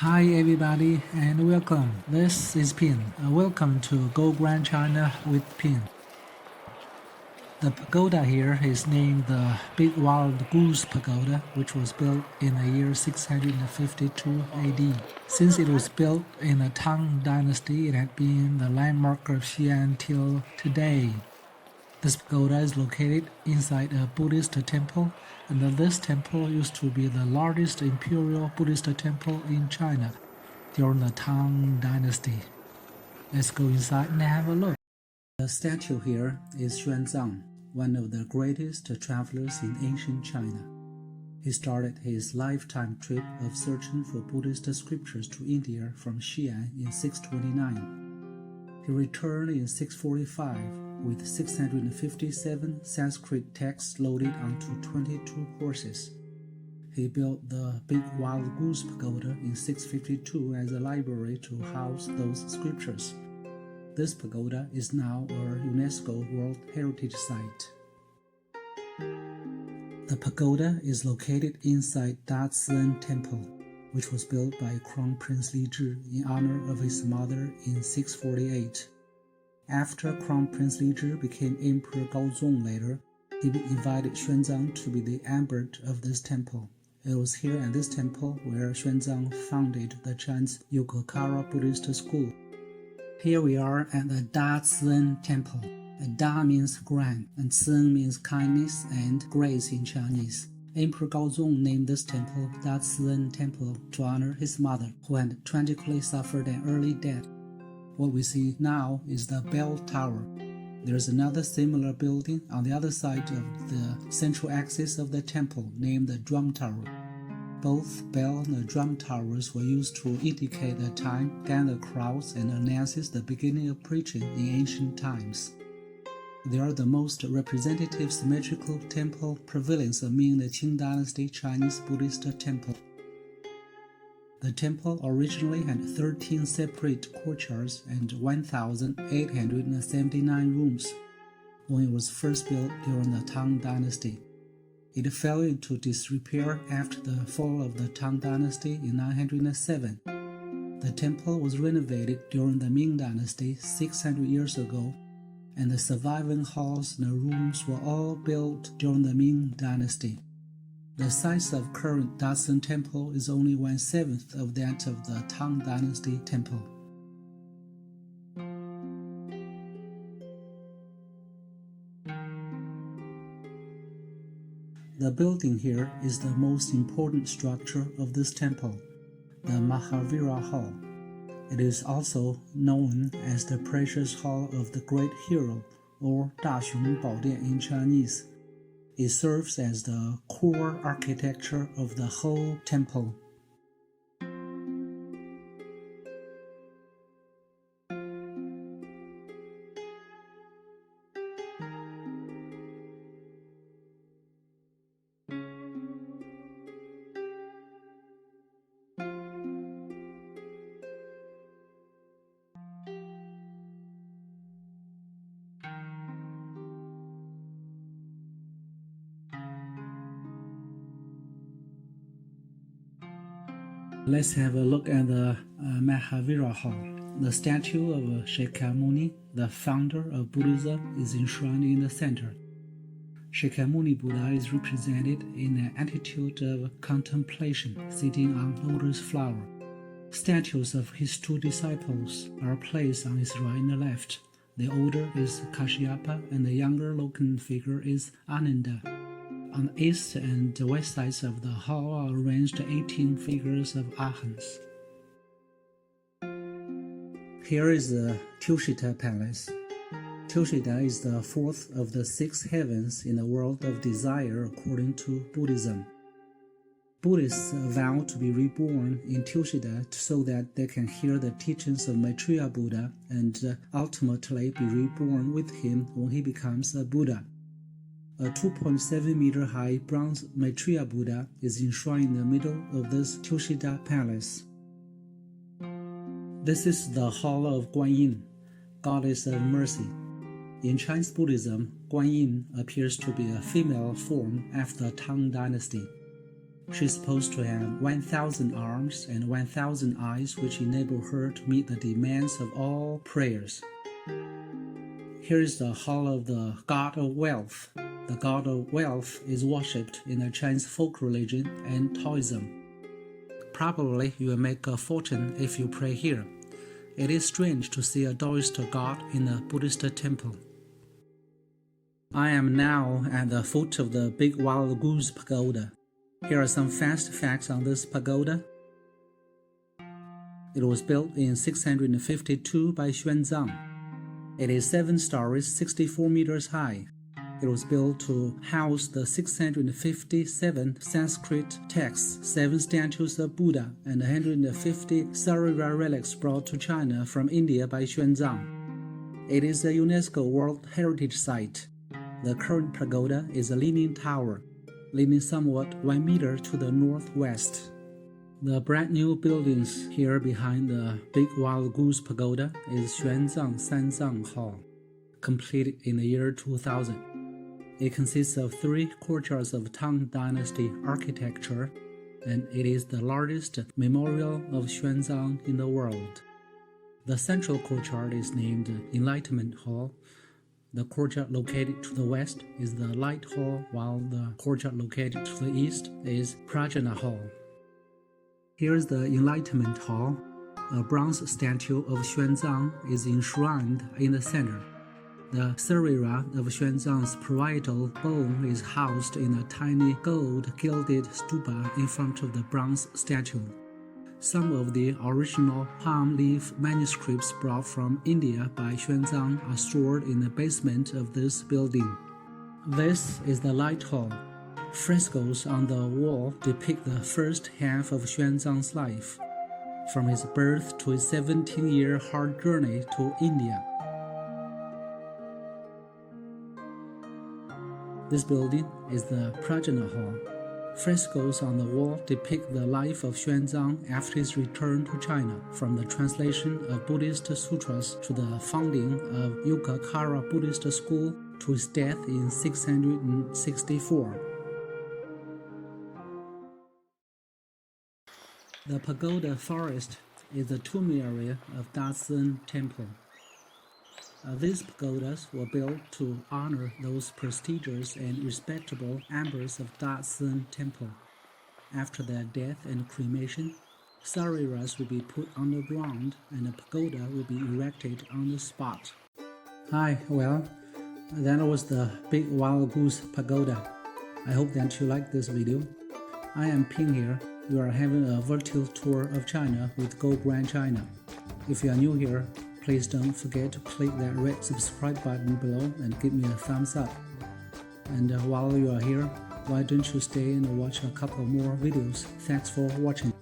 Hi everybody and welcome. This is Pin. Welcome to Go Grand China with Pin. The pagoda here is named the Big Wild Goose Pagoda, which was built in the year 652 AD. Since it was built in the Tang Dynasty, it had been the landmark of Xian till today. This pagoda is located inside a Buddhist temple, and this temple used to be the largest imperial Buddhist temple in China during the Tang Dynasty. Let's go inside and have a look. The statue here is Xuanzang, one of the greatest travelers in ancient China. He started his lifetime trip of searching for Buddhist scriptures to India from Xian in 629. He returned in 645 with 657 Sanskrit texts loaded onto 22 horses. He built the Big Wild Goose Pagoda in 652 as a library to house those scriptures. This pagoda is now a UNESCO World Heritage Site. The pagoda is located inside Darceland Temple, which was built by Crown Prince Li Zhi in honor of his mother in 648. After Crown Prince Li Zhi became Emperor Gaozong later, he invited Xuanzang to be the abbot of this temple. It was here at this temple where Xuanzang founded the Chinese Yokohama Buddhist school. Here we are at the Darceland Temple. Da means grand, and Cen means kindness and grace in Chinese. Emperor Gaozong named this temple Darceland Temple to honor his mother, who had tragically suffered an early death. What we see now is the bell tower. There's another similar building on the other side of the central axis of the temple named the drum tower. Both bell and drum towers were used to indicate the time, gather crowds, and announce the beginning of preaching in ancient times. They are the most representative symmetrical temple pavilions among the Qing Dynasty Chinese Buddhist temples. The temple originally had 13 separate courtyards and 1,879 rooms when it was first built during the Tang Dynasty. It fell into disrepair after the fall of the Tang Dynasty in 907. The temple was renovated during the Ming Dynasty 600 years ago, and the surviving halls and rooms were all built during the Ming Dynasty. The size of current Dawson Temple is only 1/7 of that of the Tang Dynasty Temple. The building here is the most important structure of this temple, the Mahavira Hall. It is also known as the Precious Hall of the Great Hero, or Daxiong Baodian in Chinese. It serves as the core architecture of the whole temple. Let's have a look at the Mahavira Hall. The statue of Shakyamuni, the founder of Buddhism, is enshrined in the center. Shakyamuni Buddha is represented in an attitude of contemplation, sitting on lotus flower. Statues of his two disciples are placed on his right and left. The older is Kashyapa, and the younger looking figure is Ananda. On the east and west sides of the hall are arranged 18 figures of arhants. Here is the Tushita Palace. Tushita is the fourth of the 6 heavens in the world of desire according to Buddhism. Buddhists vow to be reborn in Tushita so that they can hear the teachings of Maitreya Buddha and ultimately be reborn with him when he becomes a Buddha. A 2.7-meter high bronze Maitreya Buddha is enshrined in the middle of this Tushita Palace. This is the Hall of Guanyin, Goddess of Mercy. In Chinese Buddhism, Guanyin appears to be a female form after the Tang Dynasty. She's supposed to have 1,000 arms and 1,000 eyes, which enable her to meet the demands of all prayers. Here is the hall of the god of wealth. The god of wealth is worshipped in the Chinese folk religion and Taoism. Probably you will make a fortune if you pray here. It is strange to see a Taoist god in a Buddhist temple. I am now at the foot of the Big Wild Goose Pagoda. Here are some fast facts on this pagoda. It was built in 652 by Xuanzang. It is 7 stories, 64 meters high. It was built to house the 657 Sanskrit texts, 7 statues of Buddha, and 150 Sarira relics brought to China from India by Xuanzang. It is a UNESCO World Heritage Site. The current pagoda is a leaning tower, leaning somewhat 1 meter to the northwest. The brand new buildings here behind the Big Wild Goose Pagoda is Xuanzang Hall, completed in the year 2000. It consists of 3 courtyards of Tang Dynasty architecture, and it is the largest memorial of Xuanzang in the world. The central courtyard is named Enlightenment Hall. The courtyard located to the west is the Light Hall, while the courtyard located to the east is Prajna Hall. Here is the Enlightenment Hall. A bronze statue of Xuanzang is enshrined in the center. The Sarira of Xuanzang's parietal bone is housed in a tiny gold-gilded stupa in front of the bronze statue. Some of the original palm leaf manuscripts brought from India by Xuanzang are stored in the basement of this building. This is the Light Hall. Frescoes on the wall depict the first half of Xuanzang's life, from his birth to his 17-year hard journey to India. This building is the Prajna Hall. Frescoes on the wall depict the life of Xuanzang after his return to China, from the translation of Buddhist sutras to the founding of Yogacara Buddhist School to his death in 664. The pagoda forest is the tomb area of Darceland Temple. These pagodas were built to honor those prestigious and respectable members of Darceland Temple. After their death and cremation, sariras will be put underground and a pagoda will be erected on the spot. Hi, well, that was the Big Wild Goose Pagoda. I hope that you liked this video. I am Ping here. You are having a virtual tour of China with Go Grand China. If you are new here, please don't forget to click that red subscribe button below and give me a thumbs up. And while you are here, why don't you stay and watch a couple more videos. Thanks for watching.